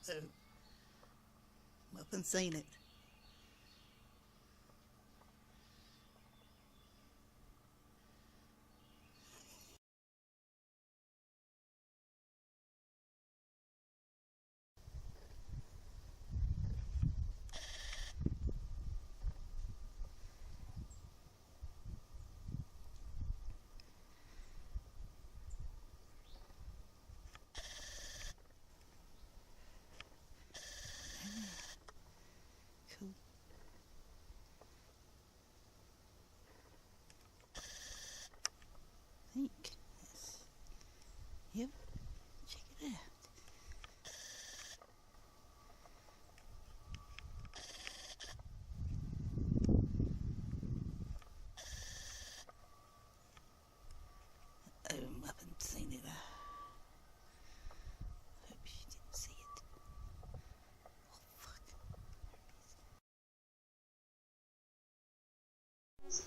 Uh-oh. I'm up and seen it. Cool. Think. Yes. Yep. Check it out. Oh, I'm up and seen it. Hope she didn't see it. Oh, fuck.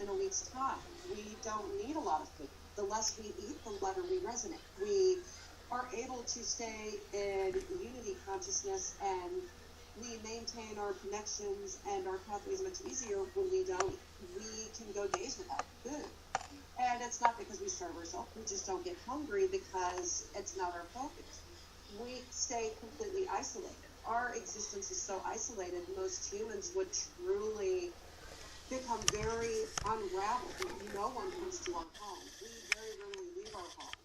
In a week's time. We don't need a lot of food. The less we eat, the better we resonate. We are able to stay in unity consciousness, and we maintain our connections and our pathways much easier when we don't. We can go days without food. And it's not because we starve ourselves, we just don't get hungry because it's not our focus. We stay completely isolated. Our existence is so isolated, most humans would truly become very unraveled. No one comes to our home. We very rarely leave our home.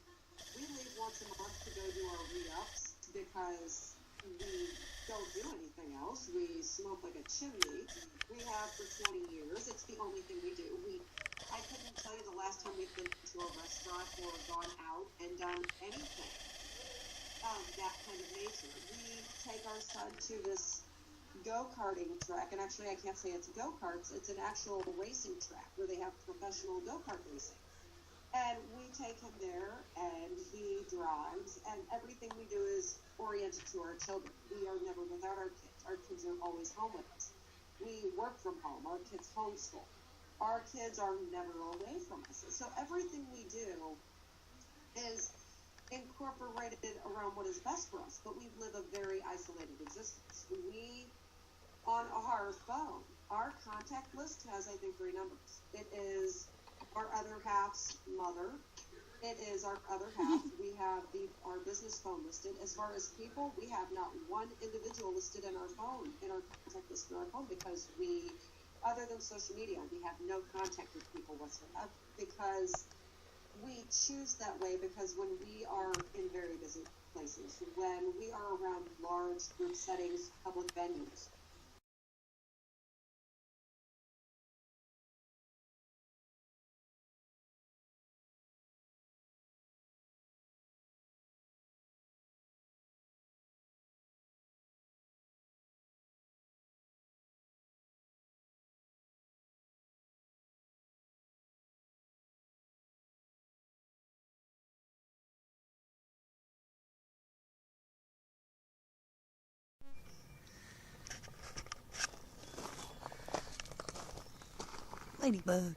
We leave once a month to go do our re-ups because we don't do anything else. We smoke like a chimney. We have for 20 years. It's the only thing we do. I couldn't tell you the last time we've been to a restaurant or gone out and done anything of that kind of nature. We take our son to this go-karting track, and actually I can't say it's go-karts, it's an actual racing track where they have professional go-kart racing. And we take him there, and he drives, and everything we do is oriented to our children. We are never without our kids. Our kids are always home with us. We work from home. Our kids homeschool. Our kids are never away from us. So everything we do is incorporated around what is best for us, but we live a very isolated existence. We, on our phone, our contact list has, I think, 3 numbers. It is our other half's mother. It is our other half. We have our business phone listed. As far as people, we have not one individual listed in our phone, in our contact list in our phone, because we, other than social media, we have no contact with people whatsoever, because we choose that way, because when we are in very busy places, when we are around large group settings, public venues, Ladybug.